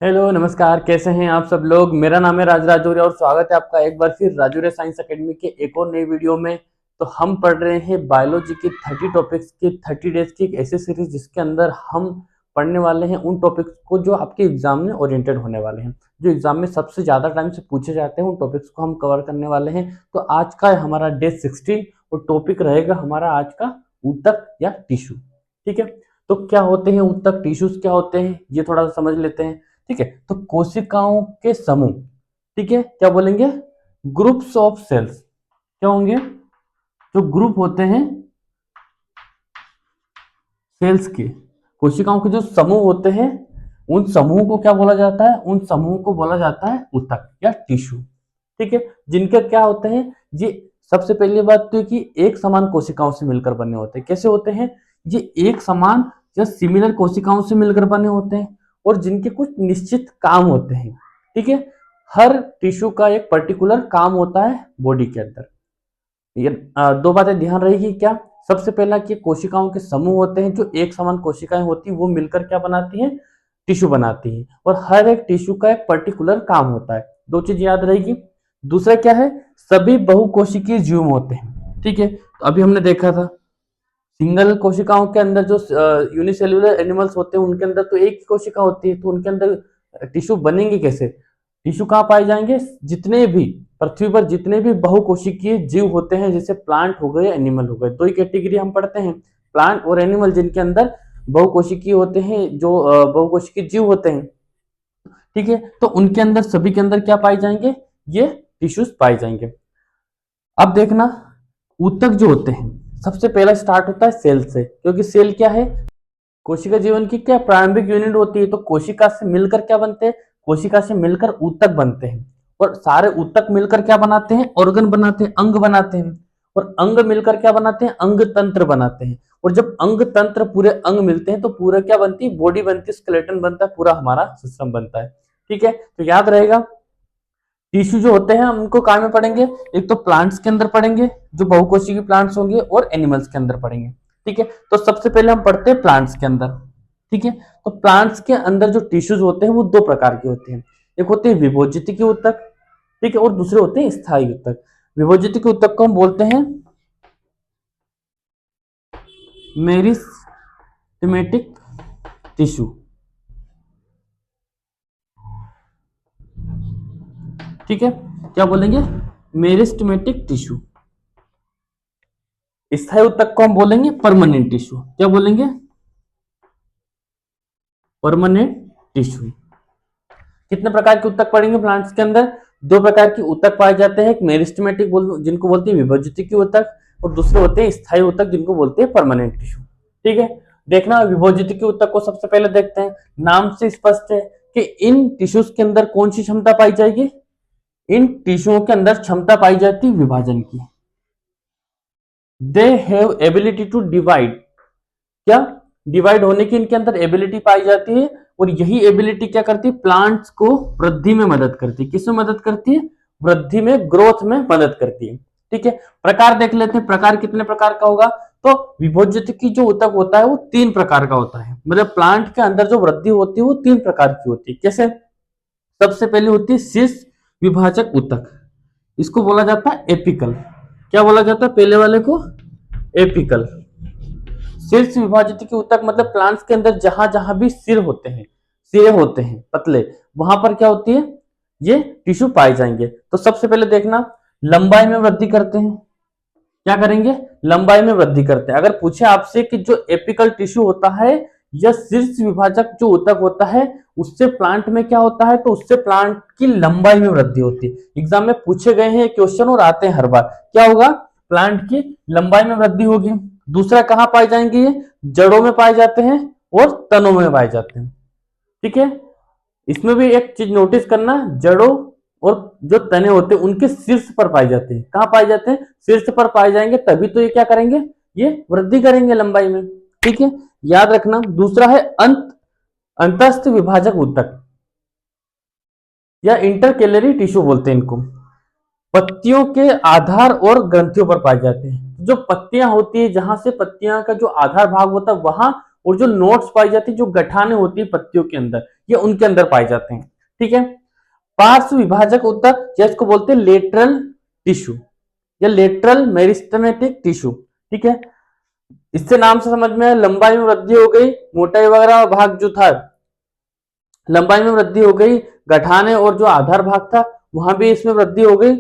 Hello नमस्कार, कैसे हैं आप सब लोग। मेरा नाम है राज राजौरी और स्वागत है आपका एक बार फिर राजौरी साइंस एकेडमी के एक और नई वीडियो में। तो हम पढ़ रहे हैं बायोलॉजी की 30 टॉपिक्स की 30 डेज की एक ऐसी सीरीज जिसके अंदर हम पढ़ने वाले हैं उन टॉपिक्स को जो आपके एग्जाम में ओरिएंटेड होने वाले हैं, जो एग्जाम में सबसे ज़्यादा टाइम से पूछे जाते हैं। उन टॉपिक्स को हम कवर करने वाले हैं। तो आज का है हमारा डे 16 और टॉपिक रहेगा हमारा आज का ऊतक या टिश्यू। ठीक है, तो क्या होते हैं ऊतक, टिश्यूज क्या होते हैं, ये थोड़ा सा समझ लेते हैं। ठीक है, तो कोशिकाओं के समूह, ठीक है, क्या बोलेंगे, ग्रुप्स ऑफ सेल्स। क्या होंगे, जो ग्रुप होते हैं सेल्स के, कोशिकाओं के जो समूह होते हैं उन समूह को क्या बोला जाता है, उन समूह को बोला जाता है ऊतक या टिश्यू। ठीक है, जिनका क्या होते हैं, ये सबसे पहली बात तो कि एक समान कोशिकाओं से मिलकर बने होते हैं। कैसे होते हैं, ये एक समान या सिमिलर कोशिकाओं से मिलकर बने होते हैं और जिनके कुछ निश्चित काम होते हैं। ठीक है, हर टिश्यू का एक पर्टिकुलर काम होता है बॉडी के अंदर। ये दो बातें ध्यान रहेगी क्या। सबसे पहला कि कोशिकाओं के समूह होते हैं, जो एक समान कोशिकाएं होती हैं वो मिलकर क्या बनाती हैं, टिश्यू बनाती हैं। और हर एक टिश्यू का एक पर्टिकुलर काम होता है, दो चीज याद रहेगी। दूसरा क्या है, सभी बहुकोशिकीय जीव होते हैं। ठीक है, तो अभी हमने देखा था सिंगल कोशिकाओं के अंदर जो यूनिसेल्युलर एनिमल्स होते हैं उनके अंदर तो एक ही कोशिका होती है, तो उनके अंदर टिश्यू बनेंगे कैसे। टिश्यू कहाँ पाए जाएंगे, जितने भी पृथ्वी पर जितने भी बहुकोशिकीय जीव होते हैं, जैसे प्लांट हो गए, एनिमल हो गए। दो ही कैटेगरी हम पढ़ते हैं, प्लांट और एनिमल, जिनके अंदर बहुकोशिकीय होते हैं, जो बहुकोशिकीय जीव होते हैं। ठीक है, तो उनके अंदर सभी के अंदर क्या पाए जाएंगे, ये टिश्यूज पाए जाएंगे। अब देखना, ऊतक जो होते हैं सबसे पहला स्टार्ट होता है सेल से, क्योंकि सेल क्या है, कोशिका जीवन की क्या प्रारंभिक यूनिट होती है। तो कोशिका से मिलकर क्या बनते हैं, कोशिका से मिलकर ऊतक बनते हैं। और सारे ऊतक मिलकर क्या बनाते हैं, ऑर्गन बनाते हैं, अंग बनाते हैं। और अंग मिलकर क्या बनाते हैं, अंग तंत्र बनाते हैं। और जब अंग तंत्र पूरे अंग मिलते हैं तो पूरा क्या बनती है, बॉडी बनती है, स्केलेटन बनता है, पूरा हमारा सिस्टम बनता है। ठीक है, तो याद रहेगा टिश्यू जो होते हैं हम उनको कहाँ में पढ़ेंगे, एक तो प्लांट्स के अंदर पढ़ेंगे, जो बहुकोशिकीय प्लांट्स होंगे, और एनिमल्स के अंदर पढ़ेंगे। ठीक है, तो सबसे पहले हम पढ़ते हैं प्लांट्स के अंदर। ठीक है, तो प्लांट्स के अंदर जो टिश्यूज होते हैं वो दो प्रकार के होते हैं। एक होते हैं विभोजित ऊतक, ठीक है, और दूसरे होते हैं स्थायी ऊतक। विभोजित ऊतक को हम बोलते हैं मेरिस्टेमेटिक टिश्यू। ठीक है, क्या बोलेंगे, मेरिस्टेमेटिक टिश्यू। स्थायी ऊतक को हम बोलेंगे परमानेंट टिश्यू। क्या बोलेंगे, परमानेंट टिश्यू। कितने प्रकार के ऊतक पढ़ेंगे प्लांट्स के अंदर, दो प्रकार के ऊतक पाए जाते हैं। एक मेरिस्टेमेटिक जिनको बोलते हैं विभजित ऊतक, और दूसरे होते हैं स्थायी ऊतक जिनको बोलते हैं परमानेंट टिश्यू। ठीक है, देखना विभजित ऊतक को सबसे पहले देखते हैं। नाम से स्पष्ट है कि इन टिश्यूज के अंदर कौन सी क्षमता पाई जाएगी, इन टिश्यूओं के अंदर क्षमता पाई जाती है विभाजन की। They have ability to divide, क्या, डिवाइड होने की इनके अंदर एबिलिटी पाई जाती है। और यही एबिलिटी क्या करती है, प्लांट्स को वृद्धि में मदद करती है। किसमें मदद करती है, वृद्धि में, ग्रोथ में मदद करती है। ठीक है, प्रकार देख लेते हैं, प्रकार कितने प्रकार का होगा। तो विभोजित की जो ऊतक होता है वो तीन प्रकार का होता है, मतलब प्लांट के अंदर जो वृद्धि होती है वो तीन प्रकार की होती है। कैसे, सबसे पहले होती है शीर्ष विभाजक ऊतक, इसको बोला जाता है एपिकल। क्या बोला जाता है पहले वाले को, एपिकल। शीर्ष विभाजित की ऊतक मतलब प्लांट्स के अंदर जहां जहां भी सिर होते हैं, सिरे होते हैं पतले, वहां पर क्या होती है, ये टिश्यू पाए जाएंगे। तो सबसे पहले देखना, लंबाई में वृद्धि करते हैं। क्या करेंगे, लंबाई में वृद्धि करते हैं। अगर पूछे आपसे कि जो एपिकल टिश्यू होता है या शीर्ष विभाजक जो ऊतक होता है उससे प्लांट में क्या होता है, तो उससे प्लांट की लंबाई में वृद्धि होती है। एग्जाम में पूछे गए हैं क्वेश्चन और आते हैं हर बार, क्या होगा, प्लांट की लंबाई में वृद्धि होगी। दूसरा कहाँ पाए जाएंगे, ये जड़ों में पाए जाते हैं और तनों में पाए जाते हैं। ठीक है, इसमें भी एक चीज नोटिस करना, जड़ों और जो तने होते हैं उनके शीर्ष पर पाए जाते हैं। कहाँ पाए जाते हैं, शीर्ष पर पाए जाएंगे, तभी तो ये क्या करेंगे, ये वृद्धि करेंगे लंबाई में। ठीक है, याद रखना। दूसरा है अंतस्थ विभाजक ऊतक या इंटरकेलरी टिश्यू बोलते हैं इनको। पत्तियों के आधार और ग्रंथियों पर पाए जाते हैं। जो पत्तियां होती है, जहां से पत्तियां का जो आधार भाग होता है वहां, और जो नोट्स पाई जाती है, जो गठाने होती है पत्तियों के अंदर, ये उनके अंदर पाए जाते हैं। ठीक है, पार्श्व विभाजक ऊतक जिसको बोलते हैं लेटरल टिश्यू या लेटरल मेरिस्टेमेटिक टिश्यू। ठीक है, इससे नाम से समझ में आया, लंबाई में वृद्धि हो गई, मोटाई वगैरह भाग जो था लंबाई में वृद्धि हो गई, गठाने और जो आधार भाग था वहां भी इसमें वृद्धि हो गई।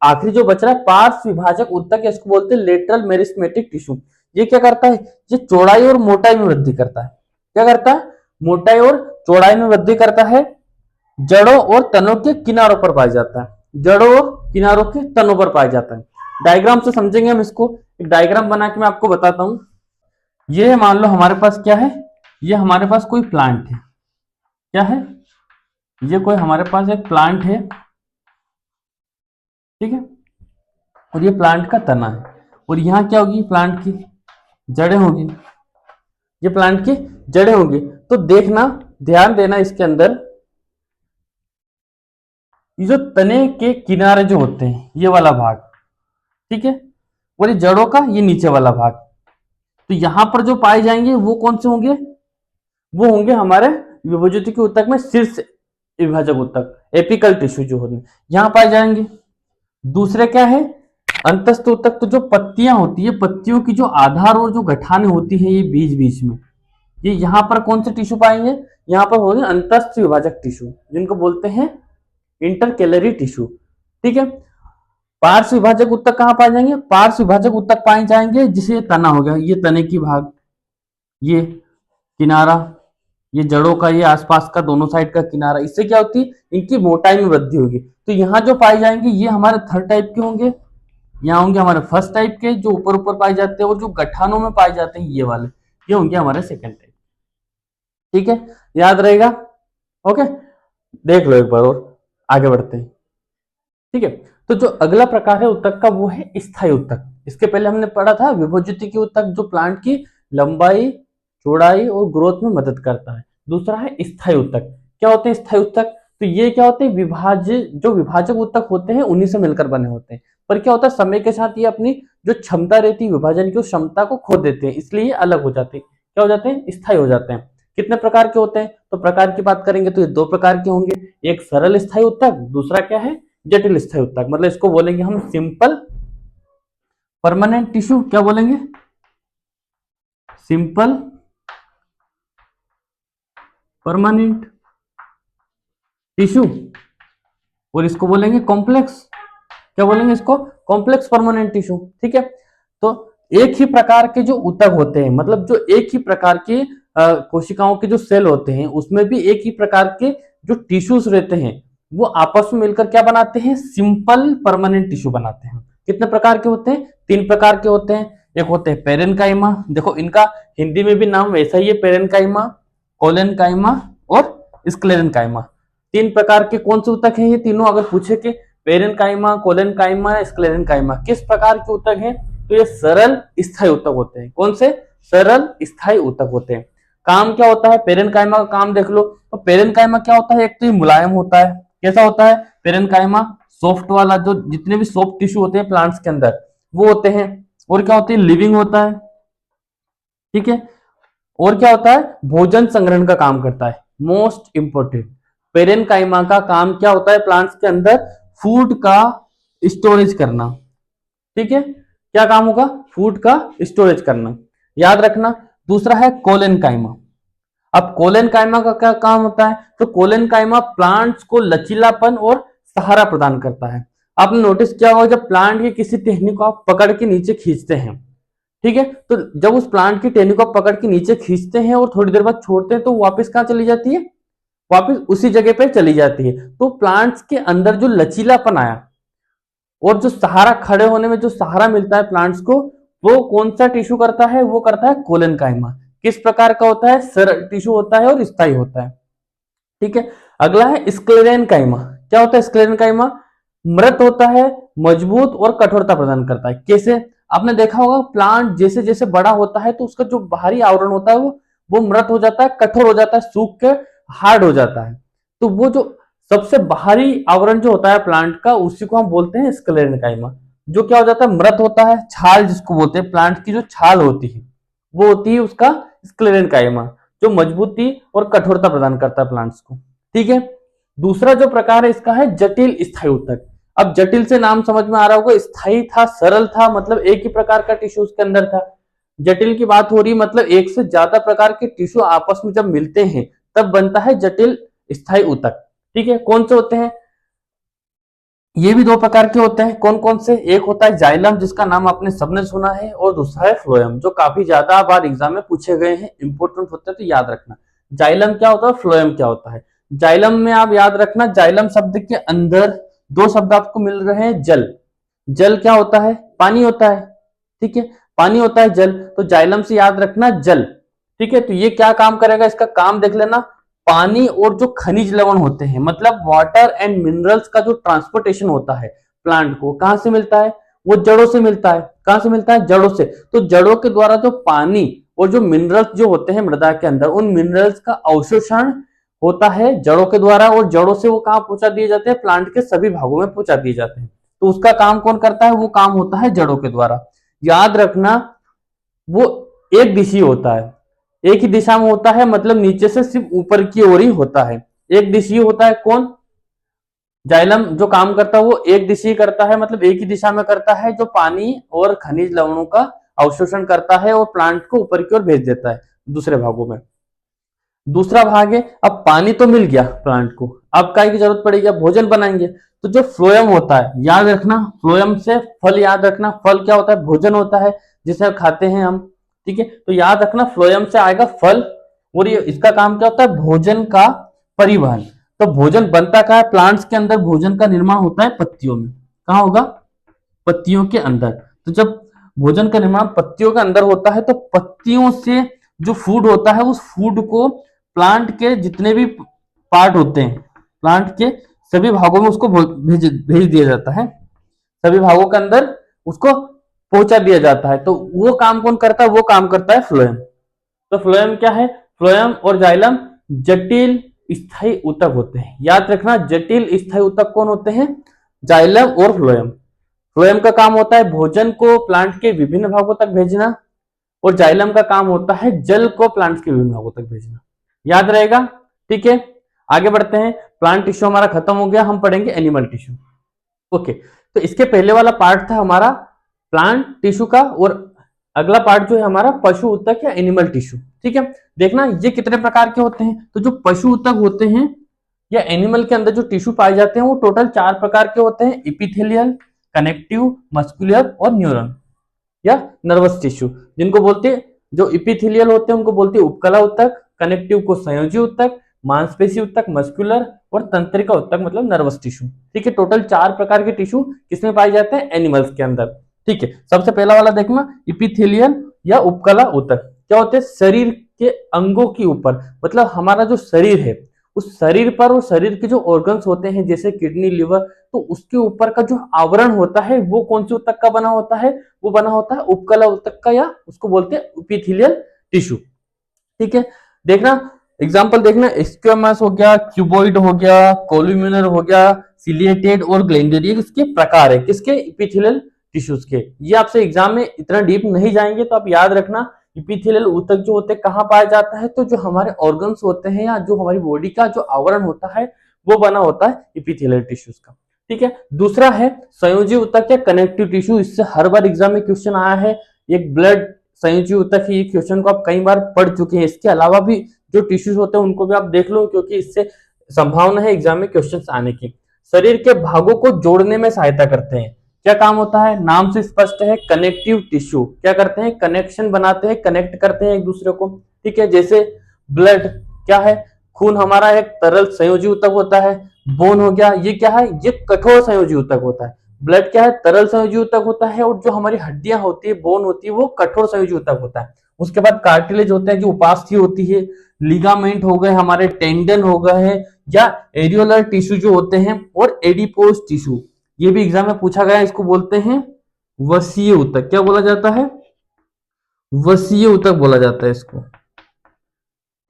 आखिरी जो बच रहा है पार्श्व विभाजक ऊतक, इसको बोलते हैं लेटरल मेरिस्टेमेटिक टिश्यू। ये क्या करता है, ये चौड़ाई और मोटाई में वृद्धि करता है। क्या करता है, मोटाई और चौड़ाई में वृद्धि करता है। जड़ों और तनों के किनारों पर पाया जाता है, जड़ों और किनारों के तनों पर पाया जाता है। डायग्राम से समझेंगे हम इसको, एक डायग्राम बना के मैं आपको बताता हूं। ये मान लो हमारे पास क्या है, ये हमारे पास कोई प्लांट है, क्या है, ये कोई हमारे पास एक प्लांट है। ठीक है, और ये प्लांट का तना है, और यहाँ क्या होगी, प्लांट की जड़ें होगी, ये प्लांट की जड़ें होगी। तो देखना, ध्यान देना इसके अंदर, ये जो तने के किनारे जो होते हैं ये वाला भाग, ठीक है, और ये जड़ों का ये नीचे वाला भाग, तो यहां पर जो पाए जाएंगे वो कौन से होंगे, वो होंगे हमारे विभजित ऊतक में शीर्ष विभाजक ऊतक, एपिकल टिश्यू जो होंगे यहां पाए जाएंगे। दूसरे क्या है, अंतस्थ ऊतक, तो जो पत्तियां होती है, पत्तियों की जो आधार और जो गठाने होती है ये बीच बीच में, ये यहां पर कौन से टिश्यू पाएंगे, यहां पर होंगे अंतस्थ विभाजक टिश्यू, जिनको बोलते हैं इंटरकेलरी टिश्यू। ठीक है, पार्श्व विभाजक ऊतक कहां पाए जाएंगे, पार्श्व विभाजक ऊतक पाए जाएंगे जिसे तना हो गया, ये तने की भाग, ये किनारा, ये जड़ों का ये आसपास का दोनों साइड का किनारा, इससे क्या होती है, इनकी मोटाई में वृद्धि होगी। तो यहाँ जो पाए जाएंगे ये हमारे थर्ड टाइप के होंगे, यहाँ होंगे हमारे फर्स्ट टाइप के जो ऊपर ऊपर पाए जाते हैं, और जो गठानों में पाए जाते हैं ये वाले, ये होंगे हमारे सेकेंड टाइप। ठीक है, याद रहेगा। ओके, देख लो एक बार और आगे बढ़ते हैं। ठीक है, तो जो अगला प्रकार है ऊतक का वो है स्थायी ऊतक। इसके पहले हमने पढ़ा था विभजित ऊतक जो प्लांट की लंबाई, चौड़ाई और ग्रोथ में मदद करता है। दूसरा है स्थायी ऊतक। क्या होते हैं स्थायी ऊतक, तो ये क्या होते हैं, जो विभाजक ऊतक होते हैं उन्हीं से मिलकर बने होते हैं, पर क्या होता है समय के साथ ये अपनी जो क्षमता रहती है विभाजन की, उस क्षमता को खो देते हैं, इसलिए ये अलग हो जाते हैं। क्या हो जाते हैं, स्थायी हो जाते हैं। कितने प्रकार के होते हैं, तो प्रकार की बात करेंगे तो ये दो प्रकार के होंगे, एक सरल स्थायी ऊतक, दूसरा क्या है, जटिल स्थायी ऊतक। मतलब इसको बोलेंगे हम सिंपल परमानेंट टिश्यू, क्या बोलेंगे, सिंपल परमानेंट टिश्यू, और इसको बोलेंगे कॉम्प्लेक्स, क्या बोलेंगे इसको, कॉम्प्लेक्स परमानेंट टिश्यू। ठीक है, तो एक ही प्रकार के जो ऊतक होते हैं, मतलब जो एक ही प्रकार के कोशिकाओं के जो सेल होते हैं उसमें भी एक ही प्रकार के जो टिश्यूज रहते हैं वो आपस में मिलकर क्या बनाते हैं, सिंपल परमानेंट टिश्यू बनाते हैं। कितने प्रकार के होते हैं, तीन प्रकार के होते हैं। एक होते हैं पेरेनकाइमा, देखो इनका हिंदी में भी नाम वैसा ही है, पेरेनकाइमा, कोलेनकाइमा और स्क्लेरेनकाइमा। तीन प्रकार के कौन से ऊतक हैं ये तीनों, अगर पूछे कि पेरेनकाइमा, कोलेनकाइमा, स्क्लेरेनकाइमा किस प्रकार के ऊतक हैं, तो ये सरल स्थायी ऊतक होते हैं। कौन से, सरल स्थायी ऊतक होते हैं। काम क्या होता है, पेरेनकाइमा का काम देख लो, तो पेरेनकाइमा क्या होता है, एक तो ये मुलायम होता है। कैसा होता है पेरेनकाइमा, सॉफ्ट वाला, जो जितने भी सॉफ्ट टिश्यू होते हैं प्लांट्स के अंदर वो होते हैं। और क्या होती है, लिविंग होता है। ठीक है, और क्या होता है, भोजन संग्रहण का काम करता है। मोस्ट इंपोर्टेंट, पेरेनकाइमा का काम क्या होता है प्लांट्स के अंदर, फूड का स्टोरेज करना। ठीक है, क्या काम होगा, फूड का स्टोरेज करना, याद रखना। दूसरा है कोलेनकाइमा। अब कोलेनकाइमा का क्या काम होता है, तो कोलेनकाइमा प्लांट्स को लचीलापन और सहारा प्रदान करता है। आपने नोटिस किया होगा जब प्लांट की किसी टहनी को आप पकड़ के नीचे खींचते हैं, ठीक है, तो जब उस प्लांट की टहनी को आप पकड़ के नीचे खींचते हैं और थोड़ी देर बाद छोड़ते हैं तो वापस कहां चली जाती है, वापस उसी जगह पे चली जाती है। तो प्लांट्स के अंदर जो लचीलापन आया और जो सहारा, खड़े होने में जो सहारा मिलता है प्लांट्स को, वो कौन सा टिश्यू करता है, वो करता है कोलेनकाइमा। किस प्रकार का होता है, सरल टिश्यू होता है और स्थायी होता है। ठीक है, अगला है स्क्लेरेनकाइमा। क्या होता है स्क्लेरेनकाइमा, मृत होता है, मजबूत और कठोरता प्रदान करता है। कैसे, आपने देखा होगा प्लांट जैसे जैसे बड़ा होता है तो उसका जो बाहरी आवरण होता है वो मृत हो जाता है, कठोर हो जाता है, सूख के हार्ड हो जाता है। तो वो जो सबसे बाहरी आवरण जो होता है प्लांट का, उसी को हम बोलते हैं स्क्लेरेनकाइमा। जो क्या हो जाता है, मृत होता है, छाल जिसको बोलते हैं, प्लांट की जो छाल होती है वो होती है उसका स्क्लेरेनकाइमा। जो मजबूती और कठोरता प्रदान करता है प्लांट्स को। ठीक है, दूसरा जो प्रकार है इसका है जटिल स्थायी ऊतक। अब जटिल से नाम समझ में आ रहा होगा, स्थायी था, सरल था, मतलब एक ही प्रकार का टिश्यू उसके अंदर था। जटिल की बात हो रही मतलब एक से ज्यादा प्रकार के टिश्यू आपस में जब मिलते हैं तब बनता है जटिल स्थायी ऊतक। ठीक है, कौन से होते हैं? ये भी दो प्रकार के होते हैं। कौन कौन से? एक होता है जाइलम, जिसका नाम आपने सबने सुना है, और दूसरा है फ्लोएम, जो काफी ज्यादा बार एग्जाम में पूछे गए हैं, इंपोर्टेंट होते हैं तो याद रखना। जाइलम क्या होता है, फ्लोएम क्या होता है। जाइलम में आप याद रखना, जाइलम शब्द के अंदर दो शब्द आपको मिल रहे हैं। जल, जल क्या होता है? पानी होता है। ठीक है, पानी होता है जल, तो जाइलम से याद रखना जल। ठीक है, तो ये क्या काम करेगा, इसका काम देख लेना। पानी और जो खनिज लवण होते हैं, मतलब वाटर एंड मिनरल्स का जो ट्रांसपोर्टेशन होता है प्लांट को, कहां से मिलता है? वो जड़ों से मिलता है। कहां से मिलता है? जड़ों से। तो जड़ों के द्वारा जो पानी और जो मिनरल्स जो होते हैं मृदा के अंदर, उन मिनरल्स का अवशोषण होता है जड़ों के द्वारा, और जड़ों से वो कहां पहुंचा दिए जाते हैं? प्लांट के सभी भागों में पहुंचा दिए जाते हैं। तो उसका काम कौन करता है? वो काम होता है जड़ों के द्वारा। याद रखना, वो एक दिशीय होता है, एक ही दिशा में होता है, मतलब नीचे से सिर्फ ऊपर की ओर ही होता है। एक दिशीय होता है। कौन? जाइलम जो काम करता है वो एक दिशीय करता है, मतलब एक ही दिशा में करता है, जो पानी और खनिज लवणों का अवशोषण करता है और प्लांट को ऊपर की ओर भेज देता है दूसरे भागों में। दूसरा भाग है, अब पानी तो मिल गया प्लांट को, अब काय की जरूरत पड़ेगी? अब भोजन बनाएंगे, तो जो फ्लोएम होता है, याद रखना, फ्लोएम से फल याद रखना। फल क्या होता है? भोजन होता है जिसे खाते हैं हम। ठीक है, तो याद रखना फ्लोएम से आएगा फल, और ये इसका काम क्या होता है? भोजन का परिवहन। तो भोजन बनता क्या है? प्लांट्स के अंदर भोजन का निर्माण होता है पत्तियों में। कहाँ होगा? पत्तियों के अंदर। तो जब भोजन का निर्माण पत्तियों के अंदर होता है, तो पत्तियों से जो फूड होता है, उस फूड को प्लांट के जितने भी पार्ट होते हैं, प्लांट के सभी भागों में उसको भेज भेज दिया जाता है, सभी भागों के अंदर उसको पहुंचा दिया जाता है। तो वो काम कौन करता है? वो काम करता है फ्लोएम। तो फ्लोएम क्या है? फ्लोएम और जाइलम जटिल स्थायी ऊतक होते हैं। याद रखना, जटिल स्थायी ऊतक कौन होते हैं? जाइलम और फ्लोएम। फ्लोएम का काम होता है भोजन को प्लांट के विभिन्न भागों तक भेजना, और जाइलम का काम होता है जल को प्लांट के विभिन्न भागों तक भेजना। याद रहेगा? ठीक है, आगे बढ़ते हैं। प्लांट टिश्यू हमारा खत्म हो गया, हम पढ़ेंगे एनिमल टिश्यू। ओके, तो इसके पहले वाला पार्ट था हमारा प्लांट टिश्यू का, और अगला पार्ट जो है हमारा पशु ऊतक या एनिमल टिश्यू। ठीक है, देखना ये कितने प्रकार के होते हैं। तो जो पशु ऊतक होते हैं या एनिमल के अंदर जो टिश्यू पाए जाते हैं, वो टोटल 4 प्रकार के होते हैं: इपिथेलियल, कनेक्टिव, मस्कुलर और न्यूरल या नर्वस टिश्यू, जिनको बोलते हैं, जो इपिथेलियल होते हैं उनको बोलते हैं उपकला ऊतक, कनेक्टिव को संयोजी ऊतक, मांसपेशी ऊतक मस्कुलर, और तंत्रिका ऊतक मतलब नर्वस टिश्यू। ठीक है, टोटल 4 प्रकार के टिश्यू किसमें पाए जाते हैं? एनिमल्स के अंदर। ठीक है, सबसे पहला वाला देखना, इपिथेलियल या उपकला ऊतक। क्या होते हैं? शरीर के अंगों के ऊपर, मतलब हमारा जो शरीर है उस शरीर पर, और शरीर के जो ऑर्गन्स होते हैं जैसे किडनी, लिवर, तो उसके ऊपर का जो आवरण होता है वो कौन से ऊतक का बना होता है? वो बना होता है उपकला ऊतक का, या उसको बोलते हैं एपिथेलियल टिश्यू। ठीक है, देखना एग्जांपल देखना, स्क्वेमस हो गया, क्यूबॉइड हो गया, कोलुमिनर हो गया, सिलिएटेड और ग्लैंडर, ये किसके प्रकार है? किसके? एपिथेलियल टिश्यूज के। ये आपसे एग्जाम में इतना डीप नहीं जाएंगे, तो आप याद रखना एपिथेलियल ऊतक जो होते हैं कहाँ पाया जाता है? तो जो हमारे ऑर्गन्स होते हैं या जो हमारी बॉडी का जो आवरण होता है वो बना होता है एपिथेलियल टिश्यूज का। ठीक है, दूसरा है संयोजी ऊतक या कनेक्टिव टिश्यू। इससे हर बार एग्जाम में क्वेश्चन आया है। एक ब्लड संयोजी ऊतक है, ये क्वेश्चन को आप कई बार पढ़ चुके हैं। इसके अलावा भी जो टिश्यूज होते हैं उनको भी आप देख लो, क्योंकि इससे संभावना है एग्जाम में क्वेश्चन आने की। शरीर के भागों को जोड़ने में सहायता करते हैं। क्या काम होता है? नाम से स्पष्ट है, कनेक्टिव टिश्यू। क्या करते हैं? कनेक्शन बनाते हैं, कनेक्ट करते हैं एक दूसरे को। ठीक है, जैसे ब्लड क्या है? खून हमारा एक तरल संयोजी ऊतक होता है। बोन हो गया, ये क्या है? ये कठोर संयोजी ऊतक होता है। ब्लड क्या है? तरल संयोजी ऊतक होता है, और जो हमारी हड्डियां होती है, बोन होती है, वो कठोर संयोजी ऊतक होता है। उसके बाद कार्टिलेज होता है, जो उपास्थि होती है। लिगामेंट हो गए हमारे, टेंडन हो गए हैं, या एरियोलर टिश्यू जो होते हैं, और एडिपोज टिश्यू, ये भी एग्जाम में पूछा गया। इसको बोलते हैं वसीय ऊतक। क्या बोला जाता है? वसीय ऊतक बोला जाता है इसको।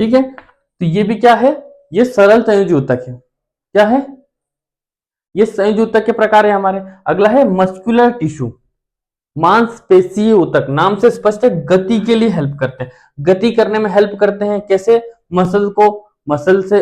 ठीक है, तो ये भी क्या है? ये सरल संयोजी ऊतक है। क्या है? ये संयोजी ऊतक के प्रकार है हमारे। अगला है मस्कुलर टिश्यू। मांसपेशीय ऊतक, नाम से स्पष्ट है, गति के लिए हेल्प करते हैं, गति करने में हेल्प करते हैं। कैसे? मसल से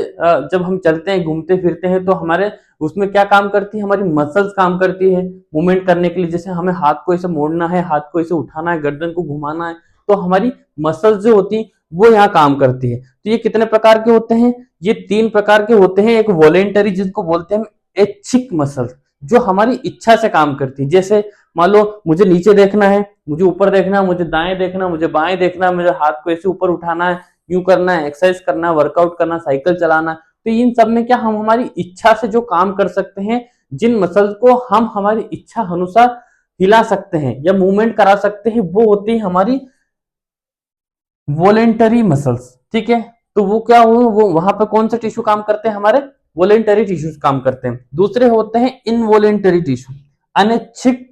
जब हम चलते हैं, घूमते फिरते हैं, तो हमारे उसमें क्या काम करती है? हमारी मसल्स काम करती है मूवमेंट करने के लिए। जैसे हमें हाथ को ऐसे मोड़ना है, हाथ को ऐसे उठाना है, गर्दन को घुमाना है, तो हमारी मसल्स जो होती है वो यहाँ काम करती है। तो ये कितने प्रकार के होते हैं? ये 3 प्रकार के होते हैं। एक वॉलेंटरी, जिसको बोलते हैं हम ऐच्छिक मसल्स, जो हमारी इच्छा से काम करती है। जैसे मान लो मुझे नीचे देखना है, मुझे ऊपर देखना है, मुझे दाएं देखना है, मुझे बाएं देखना है, मुझे हाथ को ऐसे ऊपर उठाना है, यूं करना है, एक्सरसाइज करना है, वर्कआउट करना, साइकिल चलाना। तो इन सब में क्या हम हमारी इच्छा से जो काम कर सकते हैं, जिन मसल्स को हम हमारी इच्छा अनुसार हिला सकते हैं या मूवमेंट करा सकते हैं, वो होती है हमारी वॉलेंटरी मसल्स। ठीक है, तो वो क्या हो, वो वहां पर कौन से टिश्यू काम करते हैं? हमारे वॉलेंटरी टिश्यूज काम करते हैं। दूसरे होते हैं इनवॉलेंटरी टिश्यू, अनैच्छिक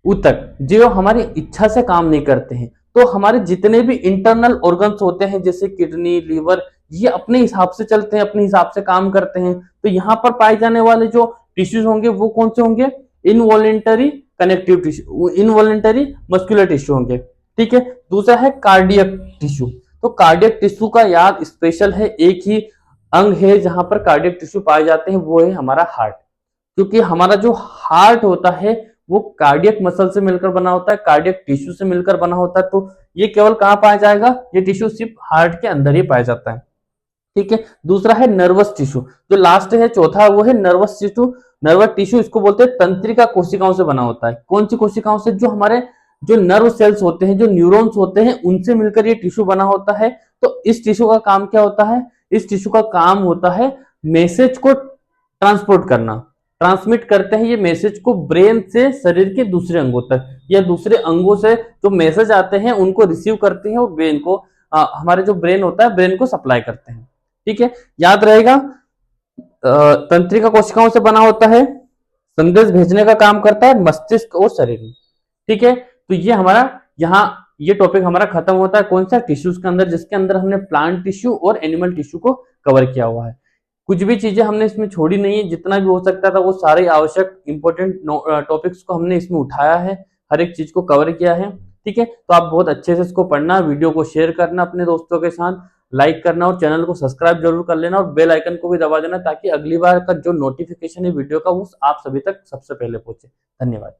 ऊतक, जो हमारी इच्छा से काम नहीं करते हैं। तो हमारे जितने भी इंटरनल ऑर्गन्स होते हैं, जैसे किडनी, लीवर, ये अपने हिसाब से चलते हैं, अपने हिसाब से काम करते हैं। तो यहाँ पर पाए जाने वाले जो टिश्यूज होंगे वो कौन से होंगे? Involuntary connective tissue, involuntary muscular tissue होंगे। ठीक है, दूसरा है कार्डियक टिश्यू। तो कार्डियक टिश्यू का याद स्पेशल है, एक ही अंग है जहां पर कार्डियक टिश्यू पाए जाते हैं, वो है हमारा हार्ट। क्योंकि हमारा जो हार्ट होता है वो कार्डियक मसल से मिलकर बना होता है, कार्डियक टिश्यू से मिलकर बना होता है। तो ये केवल कहां पाया जाएगा? ये टिश्यू सिर्फ हार्ट के अंदर ही पाया जाता है। ठीक है, दूसरा है नर्वस टिश्यू। जो लास्ट है, चौथा, वो है नर्वस टिश्यू। नर्वस टिश्यू इसको बोलते हैं तंत्रिका कोशिकाओं से बना होता है। कौन सी कोशिकाओं से? जो हमारे जो नर्व सेल्स होते हैं, जो न्यूरॉन्स होते हैं, उनसे मिलकर ये टिश्यू बना होता है। तो इस टिश्यू का काम क्या होता है? इस टिश्यू का काम होता है मैसेज को ट्रांसपोर्ट करना, ट्रांसमिट करते हैं ये मैसेज को ब्रेन से शरीर के दूसरे अंगों तक, या दूसरे अंगों से जो मैसेज आते हैं उनको रिसीव करते हैं और ब्रेन को हमारे जो ब्रेन होता है, ब्रेन को सप्लाई करते हैं। ठीक है, याद रहेगा, तंत्रिका कोशिकाओं से बना होता है, संदेश भेजने का काम करता है मस्तिष्क और शरीर में। ठीक है, तो ये हमारा यहाँ ये टॉपिक हमारा खत्म होता है कौन सा? टिश्यूज के अंदर, जिसके अंदर हमने प्लांट टिश्यू और एनिमल टिश्यू को कवर किया हुआ है। कुछ भी चीजें हमने इसमें छोड़ी नहीं है, जितना भी हो सकता था वो सारे आवश्यक इंपॉर्टेंट टॉपिक्स को हमने इसमें उठाया है, हर एक चीज को कवर किया है। ठीक है, तो आप बहुत अच्छे से इसको पढ़ना, वीडियो को शेयर करना अपने दोस्तों के साथ, लाइक करना और चैनल को सब्सक्राइब जरूर कर लेना और बेल आइकन को भी दबा देना, ताकि अगली बार का जो नोटिफिकेशन है वीडियो का वो आप सभी तक सबसे पहले पहुंचे। धन्यवाद।